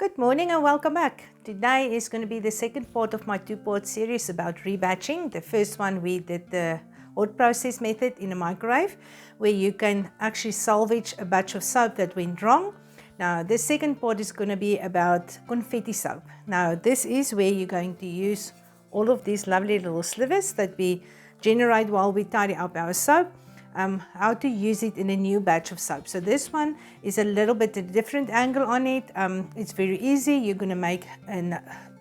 Good morning and welcome back. Today is going to be the second part of my two-part series about rebatching. The first one we did the hot process method in a microwave where you can actually salvage a batch of soap that went wrong. Now the second part is going to be about confetti soap. Now this is where you're going to use all of these lovely little slivers that we generate while we tidy up our soap. How to use it in a new batch of soap. So this one is a little bit a different angle on it. It's very easy. You're going to make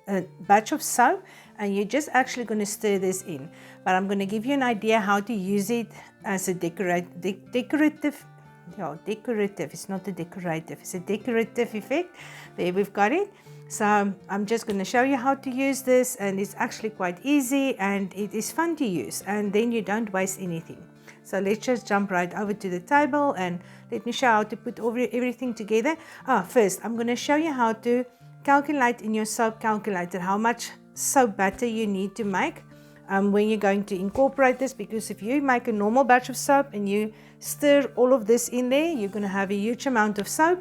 a batch of soap and you're just actually going to stir this in. But I'm going to give you an idea how to use it as a decorative, it's not a decorative, it's a decorative effect. There we've got it. So I'm just going to show you how to use this, and it's actually quite easy and it is fun to use, and then you don't waste anything. So let's just jump right over to the table and let me show how to put everything together. First, I'm going to show you how to calculate in your soap calculator how much soap batter you need to make when you're going to incorporate this, because if you make a normal batch of soap and you stir all of this in there, you're going to have a huge amount of soap.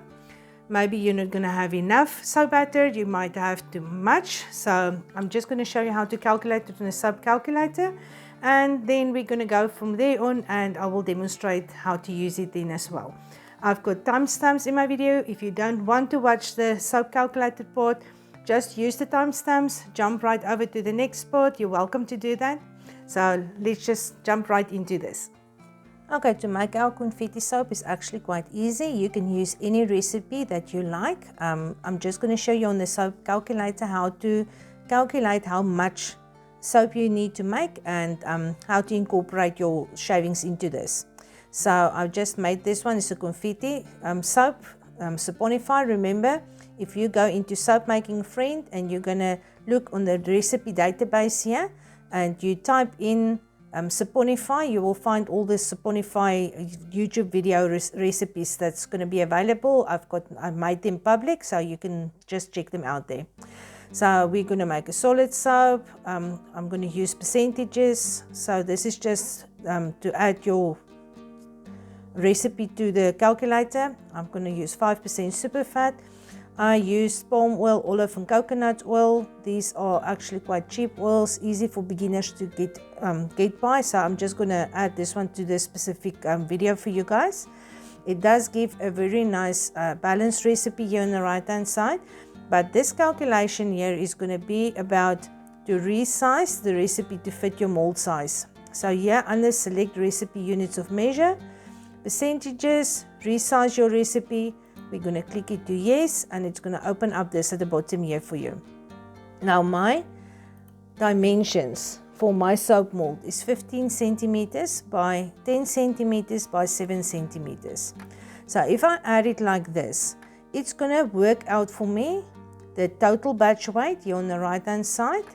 Maybe you're not going to have enough soap batter, you might have too much. So I'm just going to show you how to calculate it in a soap calculator. And then we're going to go from there on, and I will demonstrate how to use it then as well. I've got timestamps in my video. If you don't want to watch the soap calculator part, just use the timestamps, jump right over to the next part. You're welcome to do that. So let's just jump right into this. Okay, to make our confetti soap is actually quite easy. You can use any recipe that you like. I'm just going to show you on the soap calculator how to calculate how much soap you need to make and how to incorporate your shavings into this. So I've just made this one. It's a confetti soap, saponify. Remember, if you go into Soapmaking Friend and you're going to look on the recipe database here and you type in saponify, you will find all the saponify YouTube video recipes that's going to be available. I've made them public, so you can just check them out there. So we're going to make a solid soap. I'm going to use percentages. So this is just to add your recipe to the calculator. I'm going to use 5% super fat. I use palm oil, olive and coconut oil. These are actually quite cheap oils, easy for beginners to get by. So I'm just going to add this one to the specific video for you guys. It does give a very nice balanced recipe here on the right hand side. But this calculation here is going to be about to resize the recipe to fit your mold size. So here under select recipe units of measure, percentages, resize your recipe. We're going to click it to yes, and it's going to open up this at the bottom here for you. Now my dimensions for my soap mold is 15 centimeters by 10 centimeters by 7 centimeters. So if I add it like this, it's going to work out for me the total batch weight here on the right hand side.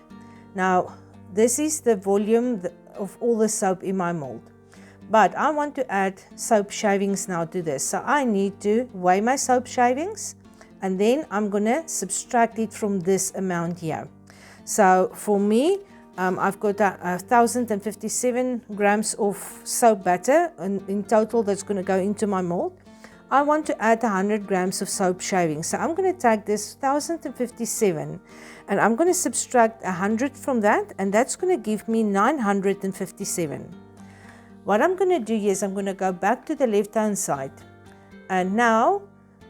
Now this is the volume of all the soap in my mold, but I want to add soap shavings now to this, so I need to weigh my soap shavings and then I'm going to subtract it from this amount here. So for me, I've got 1057 grams of soap batter in total that's going to go into my mold. I want to add 100 grams of soap shavings. So I'm going to take this 1057 and I'm going to subtract 100 from that, and that's going to give me 957. What I'm going to do is I'm going to go back to the left hand side, and now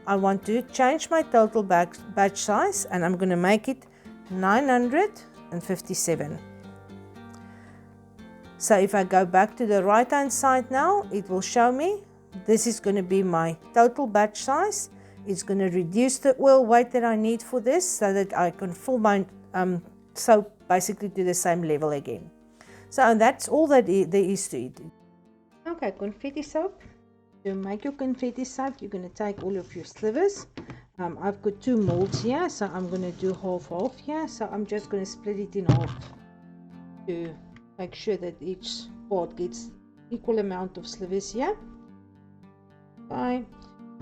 I want to change my total batch size and I'm going to make it 957. So if I go back to the right hand side now, it will show me this is going to be my total batch size. It's going to reduce the oil weight that I need for this so that I can fill my soap basically to the same level again. So that's all that there is to it. Okay, confetti soap. To make your confetti soap, you're going to take all of your slivers. I've got two molds here, so I'm going to do half here. So I'm just going to split it in half to make sure that each part gets equal amount of slivers here. Okay.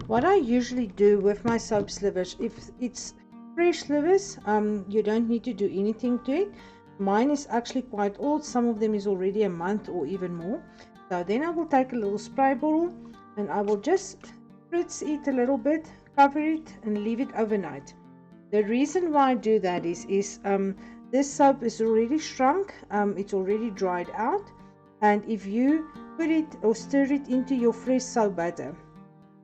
What I usually do with my soap slivers, if it's fresh slivers, you don't need to do anything to it. Mine is actually quite old. Some of them is already a month or even more. So then I will take a little spray bottle and I will just spritz it a little bit, cover it and leave it overnight. The reason why I do that is this soap is already shrunk, it's already dried out, and if you put it or stir it into your fresh soap batter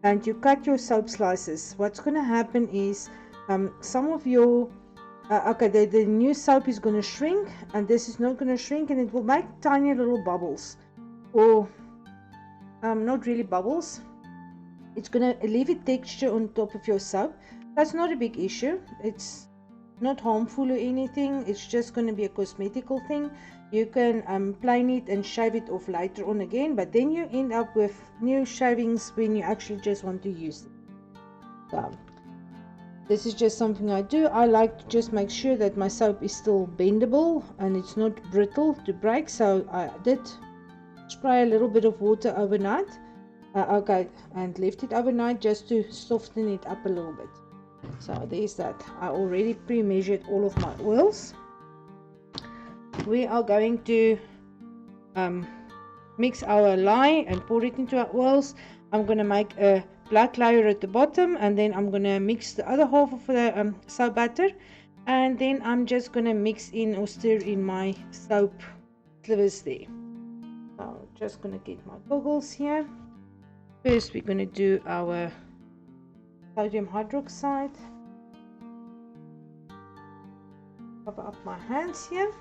and you cut your soap slices, what's going to happen is some of your the new soap is going to shrink, and this is not going to shrink, and it will make tiny little bubbles, or not really bubbles. It's going to leave a texture on top of your soap. That's not a big issue. It's not harmful or anything. It's just going to be a cosmetical thing. You can plane it and shave it off later on again, but then you end up with new shavings when you actually just want to use it. So this is just something I do. I like to just make sure that my soap is still bendable and it's not brittle to break. So I did spray a little bit of water overnight, and left it overnight just to soften it up a little bit. So there's that. I already pre-measured all of my oils. We are going to mix our lye and pour it into our oils. I'm going to make a black layer at the bottom, and then I'm going to mix the other half of the soap batter, and then I'm just going to mix in or stir in my soap slivers there. So I'm just going to get my goggles here. First we're going to do our sodium hydroxide. Cover up my hands here.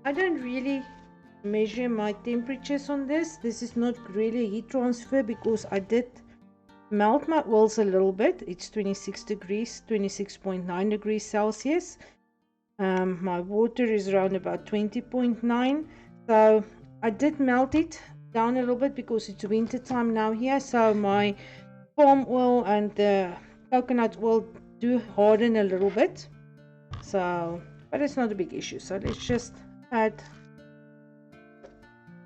I don't really measure my temperatures on this. This is not really heat transfer because I did melt my oils a little bit. It's 26 degrees, 26.9 degrees Celsius. My water is around about 20.9. So I did melt it down a little bit because it's winter time now here. So my palm oil and the coconut oil do harden a little bit. So, but it's not a big issue. So let's just add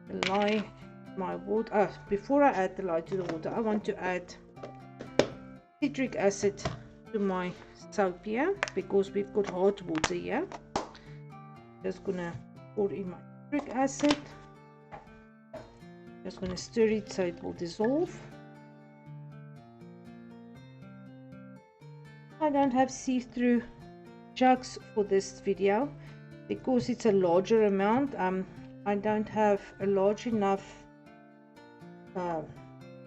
the lye, my water. Before I add the lye to the water, I want to add citric acid to my soap here because we've got hot water here. Just gonna pour in my citric acid. Just gonna stir it so it will dissolve. I don't have see-through jugs for this video because it's a larger amount. I don't have a large enough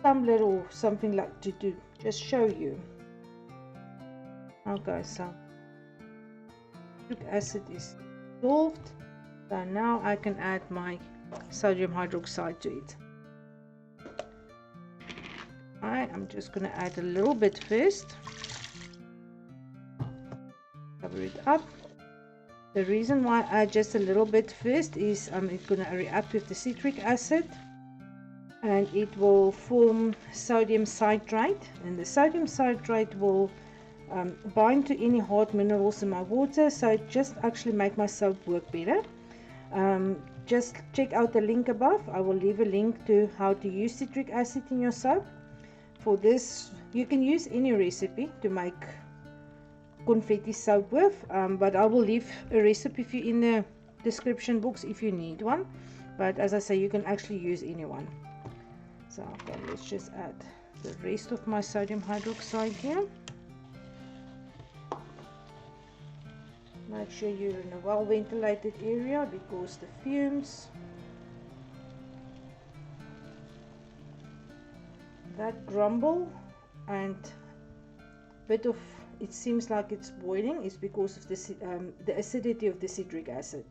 tumbler or something like to just show you. Okay, so citric acid is dissolved. So now I can add my sodium hydroxide to it. Alright, I'm just going to add a little bit first. Cover it up. The reason why I add just a little bit first is it's going to react with the citric acid and it will form sodium citrate, and the sodium citrate will bind to any hard minerals in my water, so it just actually make my soap work better. Just check out the link above. I will leave a link to how to use citric acid in your soap. For this you can use any recipe to make confetti soap with, but I will leave a recipe for you in the description box if you need one, but as I say, you can actually use any one. So okay, let's just add the rest of my sodium hydroxide here. Make sure you're in a well ventilated area because the fumes that grumble and bit of it seems like it's boiling is because of the acidity of the citric acid.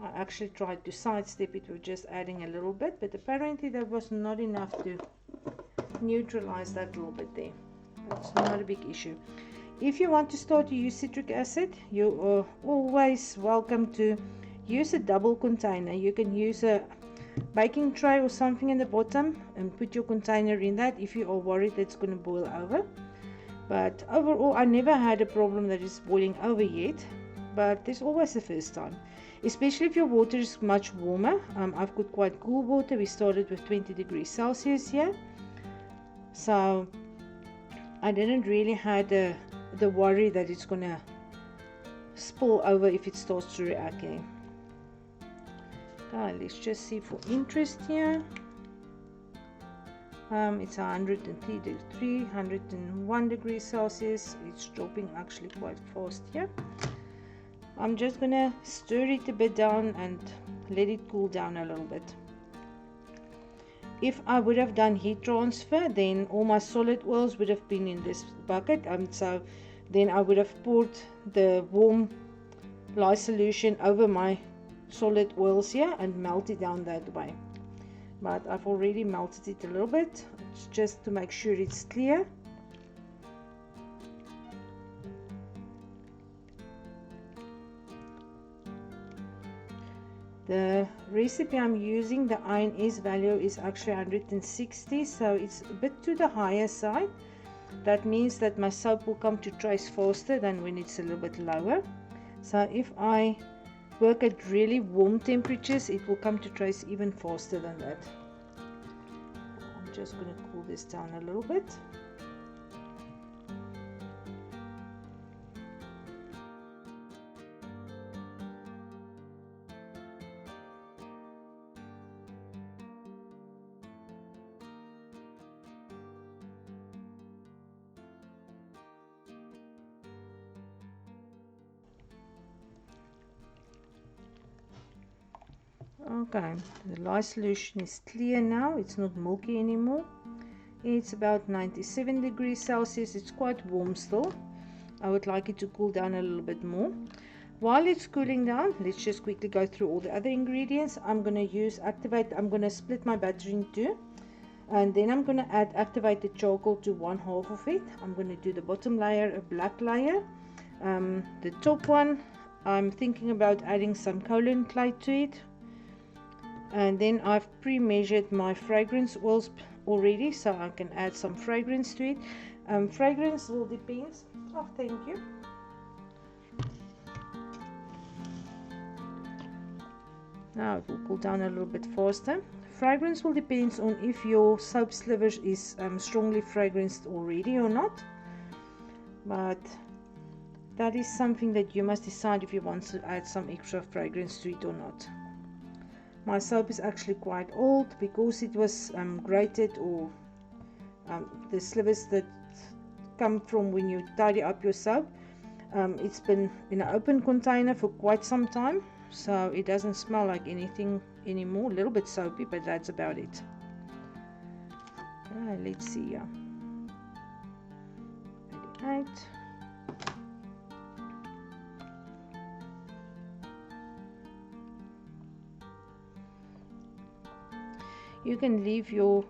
I actually tried to sidestep it with just adding a little bit, but apparently that was not enough to neutralize that little bit there. That's not a big issue. If you want to start to use citric acid, you are always welcome to use a double container. You can use a baking tray or something in the bottom and put your container in that if you are worried it's going to boil over. But overall, I never had a problem that is boiling over yet, but there's always the first time, especially if your water is much warmer. I've got quite cool water. We started with 20 degrees Celsius here, so I didn't really have the worry that it's gonna spill over if it starts to react again. Okay, let's just see for interest here. It's 103, 101 degrees Celsius. It's dropping actually quite fast here. I'm just gonna stir it a bit down and let it cool down a little bit. If I would have done heat transfer, then all my solid oils would have been in this bucket, so then I would have poured the warm lye solution over my solid oils here and melt it down that way. But I've already melted it a little bit, just to make sure it's clear. The recipe I'm using, the INS value is actually 160, so it's a bit to the higher side. That means that my soap will come to trace faster than when it's a little bit lower. So if I work at really warm temperatures, it will come to trace even faster than that. I'm just going to cool this down a little bit. Okay, the lye solution is clear now. It's not milky anymore. It's about 97 degrees Celsius. It's quite warm still. I would like it to cool down a little bit more. While it's cooling down, let's just quickly go through all the other ingredients. I'm going to use Activate. I'm going to split my batter in two, and then I'm going to add activated charcoal to 1/2 of it. I'm going to do the bottom layer a black layer. The top one, I'm thinking about adding some kaolin clay to it. And then I've pre-measured my fragrance oils already, so I can add some fragrance to it. Fragrance will depend. Oh, thank you. Now it will cool down a little bit faster. Fragrance will depend on if your soap slivers is strongly fragranced already or not. But that is something that you must decide if you want to add some extra fragrance to it or not. My soap is actually quite old because it was grated, or the slivers that come from when you tidy up your soap. It's been in an open container for quite some time, so it doesn't smell like anything anymore. A little bit soapy, but that's about it. Let's see here. 88. You can leave your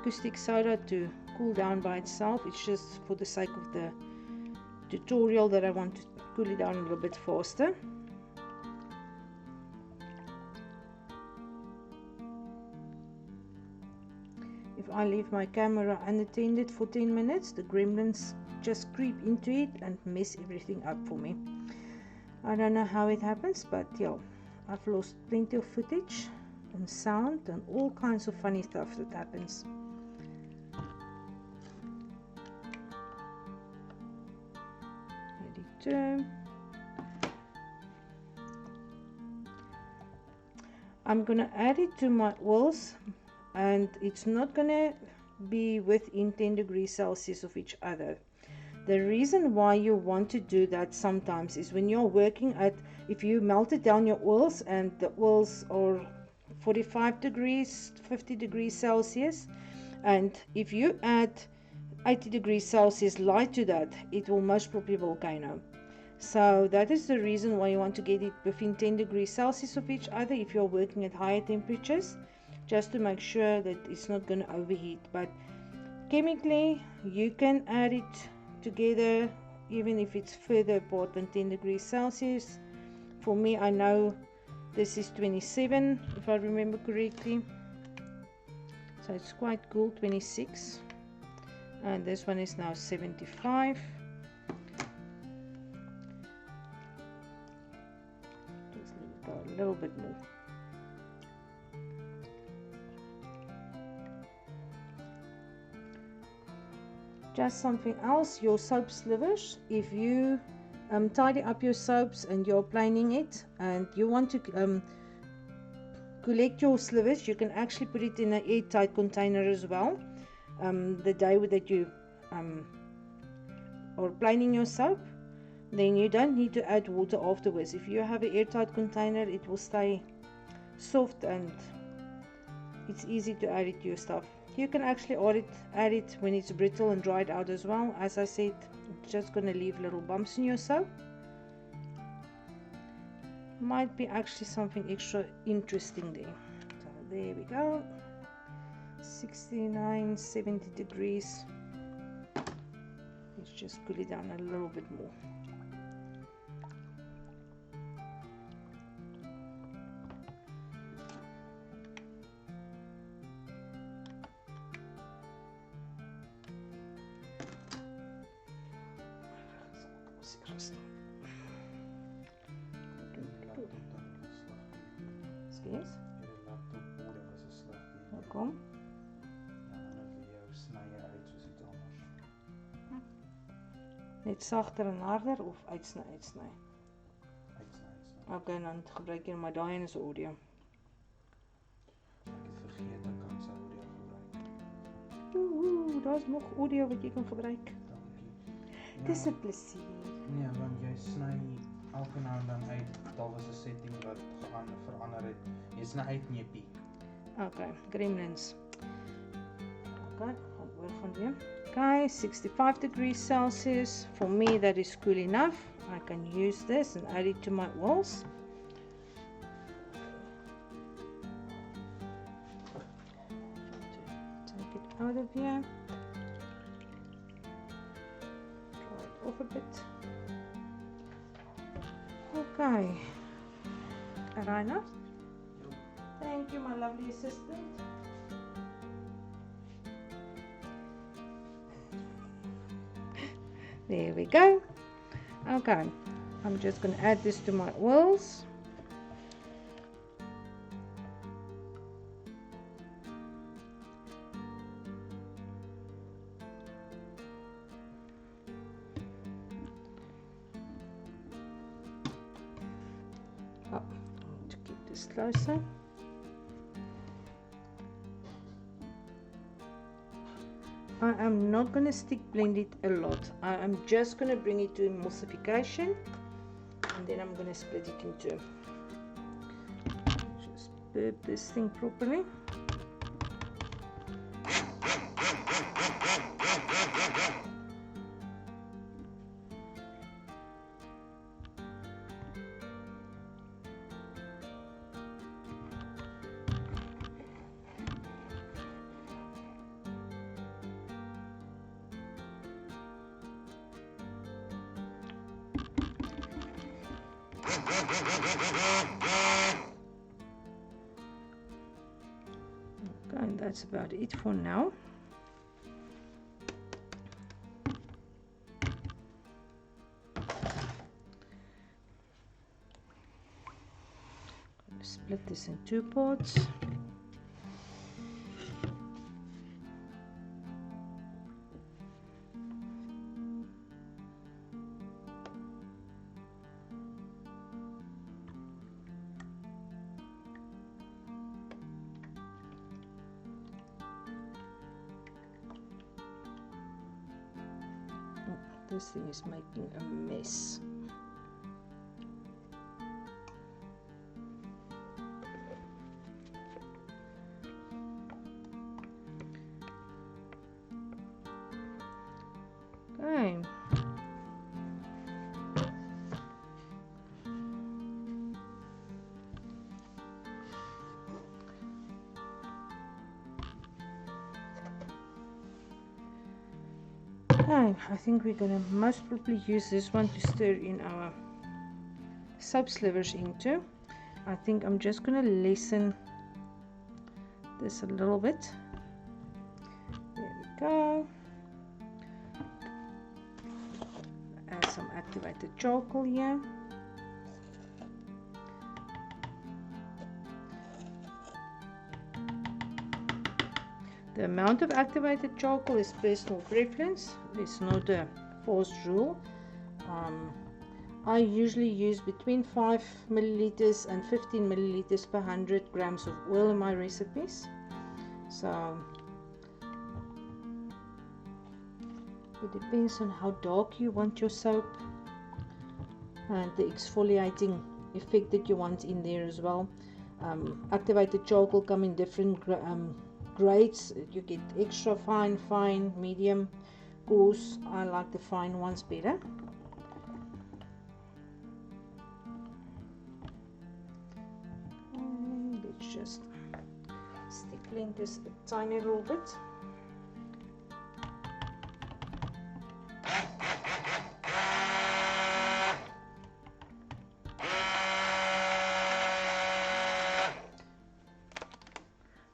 caustic soda to cool down by itself. It's just for the sake of the tutorial that I want to cool it down a little bit faster. If I leave my camera unattended for 10 minutes, the gremlins just creep into it and mess everything up for me. I don't know how it happens, but yeah, I've lost plenty of footage and sound and all kinds of funny stuff that happens. Ready to. I'm gonna add it to my oils, and it's not gonna be within 10 degrees Celsius of each other. The reason why you want to do that sometimes is when you're working at, if you melted down your oils and the oils are 45 degrees, 50 degrees Celsius, and if you add 80 degrees Celsius light to that, it will most probably volcano. So that is the reason why you want to get it within 10 degrees Celsius of each other if you're working at higher temperatures, just to make sure that it's not going to overheat. But chemically, you can add it together even if it's further apart than 10 degrees Celsius. For me, I know this is 27, if I remember correctly, so it's quite cool, 26, and this one is now 75. Just let it go a little bit more. Just something else, your soap slivers, if you tidy up your soaps and you're planing it and you want to collect your slivers, you can actually put it in an airtight container as well. the day that you are planing your soap, then you don't need to add water afterwards. If you have an airtight container, it will stay soft and it's easy to add it to your stuff. You can actually add it when it's brittle and dry it out as well. As I said, it's just going to leave little bumps in your soap. Might be actually something extra interesting there. So there we go. 69, 70 degrees. Let's just cool it down a little bit more. Skes? Welkom. Net sagter en harder of uitsny? Ok, dan gebruik jy maar daai en is audio. Ek het vergeet ek kan sy audio gebruik. Daar's nog audio wat jy kan gebruik. Dankie. Dis 'n plesier. Nee, want jy sny elke nou en dan uit. Daar was 'n setting wat verander het. Jy sny uit nie 'n piek. Okay, gremlins. Okay, gaan oor gaan weer. Okay, 65 degrees Celsius. For me, that is cool enough. I can use this and add it to my oils. Take it out of here. Dry it off a bit. Okay. Raina? Thank you, my lovely assistant. There we go. Okay, I'm just going to add this to my oils. Oh, to keep this closer. I am not going to stick blend it a lot. I am just going to bring it to emulsification and then I'm going to split it in two. Just burp this thing properly. Okay, and that's about it for now. I'm going to split this in two parts. This thing is making a mess. Okay. Okay, I think we're going to most probably use this one to stir in our soap slivers into. I think I'm just going to lessen this a little bit. There we go. Add some activated charcoal here. The amount of activated charcoal is personal preference. It's not a forced rule. I usually use between 5 milliliters and 15 milliliters per 100 grams of oil in my recipes. So It depends on how dark you want your soap and the exfoliating effect that you want in there as well. Activated charcoal come in different grades. You get extra fine, fine, medium, coarse. I like the fine ones better. And let's just stickling this a tiny little bit.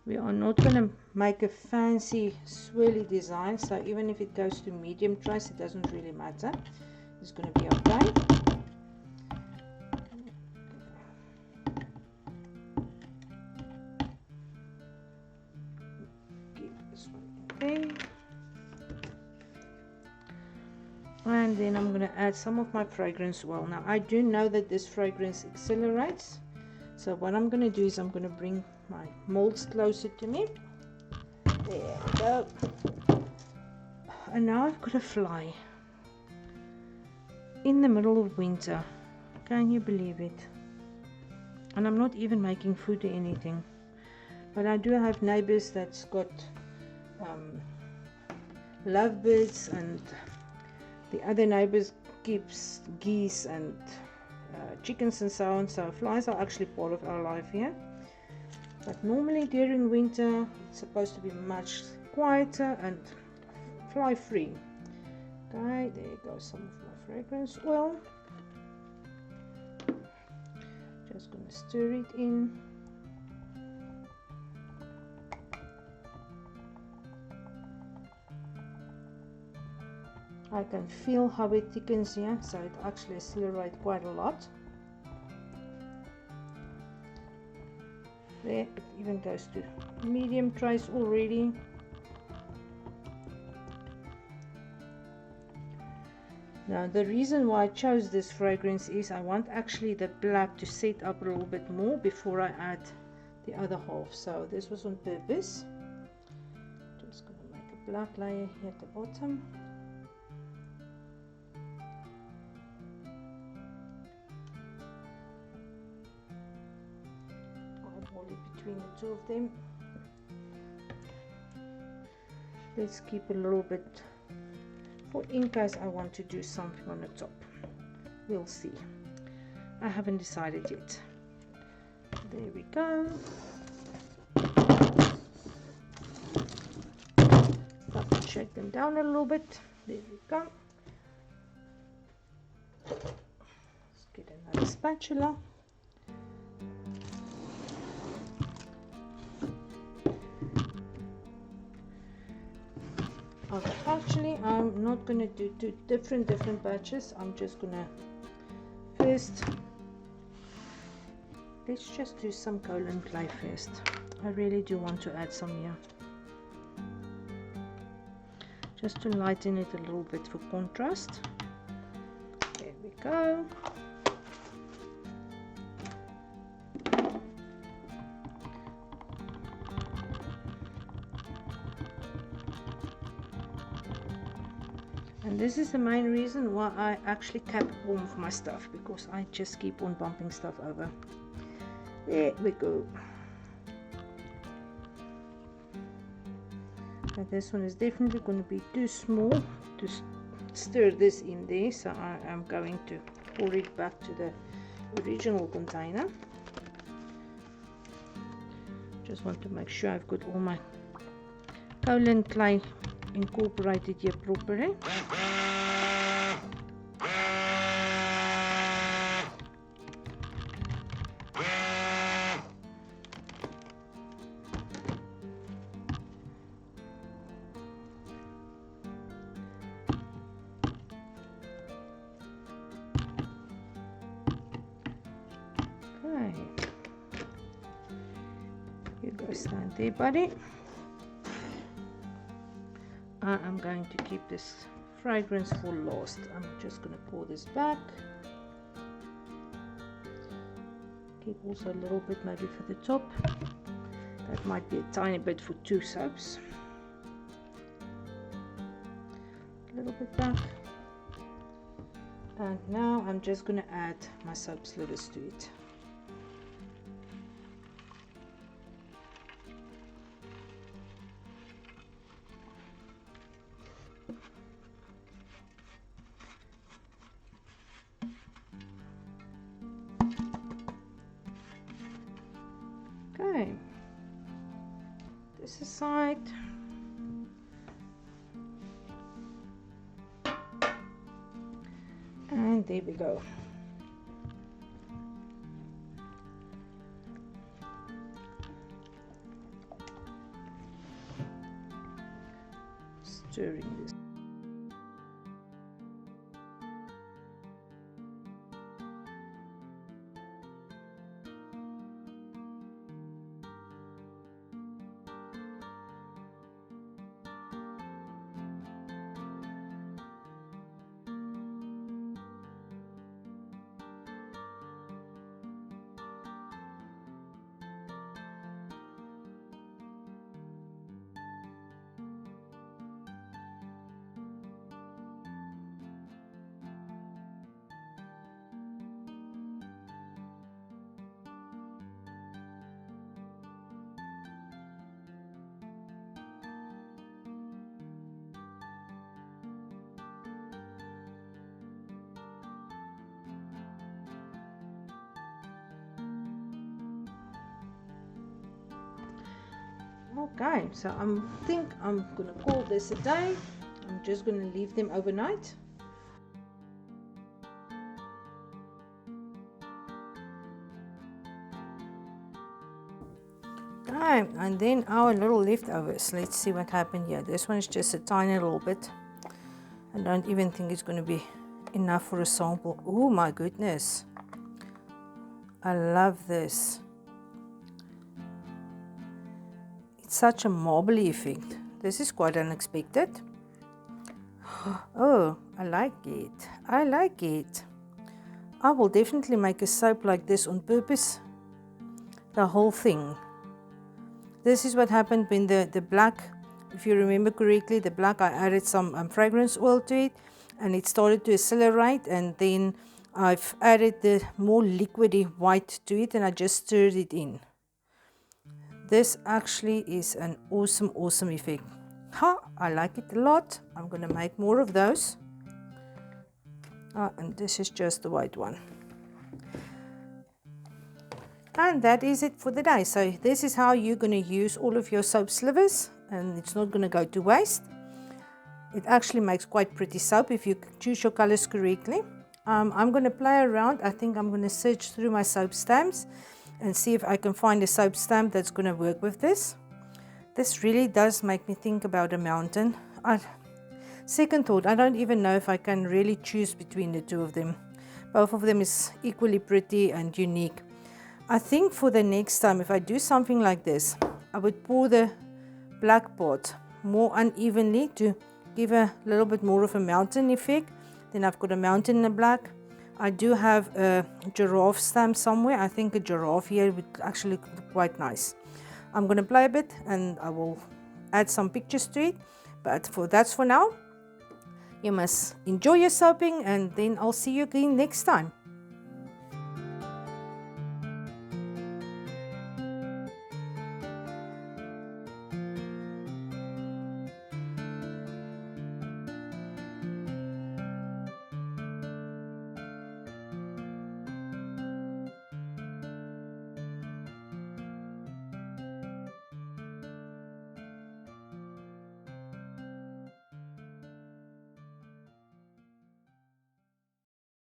We are not going to make a fancy swirly design, so even if it goes to medium trace, it doesn't really matter. It's going to be okay. Keep this one in there. And then I'm going to add some of my fragrance oil. Now I do know that this fragrance accelerates, so what I'm going to do is I'm going to bring my molds closer to me. There we go. And now I've got a fly in the middle of winter. Can you believe it? And I'm not even making food or anything, but I do have neighbors that's got lovebirds, and the other neighbors keeps geese and chickens and so on. So flies are actually part of our life here. But normally during winter it's supposed to be much quieter and fly free. Okay, there goes some of my fragrance oil. Just going to stir it in. I can feel how it thickens here, so it actually accelerates quite a lot. There, it even goes to medium trace already. Now the reason why I chose this fragrance is I want actually the black to set up a little bit more before I add the other half. So this was on purpose. Just going to make a black layer here at the bottom. Between the two of them. Let's keep a little bit for in case I want to do something on the top. We'll see. I haven't decided yet. There we go. Shake them down a little bit. There we go. Let's get another spatula. Okay, actually I'm not going to do two different batches. I'm just going to first, let's just do some kaolin clay first. I really do want to add some here, just to lighten it a little bit for contrast. There we go. And this is the main reason why I actually cap all of my stuff, because I just keep on bumping stuff over. There we go. But this one is definitely going to be too small to stir this in there, so I am going to pour it back to the original container. Just want to make sure I've got all my kaolin clay incorporated here properly. Okay, you go stand there, buddy. I am going to keep this fragrance for last. I'm just going to pour this back. Keep also a little bit maybe for the top. That might be a tiny bit for 2 soaps. A little bit back. And now I'm just going to add my soap slivers to it. Okay, this aside. And there we go. Stirring this. Okay, so I think I'm going to call this a day. I'm just going to leave them overnight. Okay, and then our little leftovers. Let's see what happened here. This one is just a tiny little bit. I don't even think it's going to be enough for a sample. Oh my goodness. I love this. Such a marbly effect. This is quite unexpected. Oh, I like it. I like it. I will definitely make a soap like this on purpose. The whole thing. This is what happened when the black, if you remember correctly, the black, I added some fragrance oil to it and it started to accelerate, and then I've added the more liquidy white to it and I just stirred it in. This actually is an awesome effect. I like it a lot. I'm going to make more of those. And this is just the white one. And that is it for the day. So this is how you're going to use all of your soap slivers, and it's not going to go to waste. It actually makes quite pretty soap if you choose your colors correctly. I'm going to play around. I think I'm going to search through my soap stamps and see if I can find a soap stamp that's going to work with this. This really does make me think about a mountain. Second thought, I don't even know if I can really choose between the two of them. Both of them is equally pretty and unique. I think for the next time, if I do something like this, I would pour the black part more unevenly to give a little bit more of a mountain effect. Then I've got a mountain in the black. I do have a giraffe stamp somewhere. I think a giraffe here would actually look quite nice. I'm going to play a bit and I will add some pictures to it. But that's for now. You must enjoy your soaping, and then I'll see you again next time.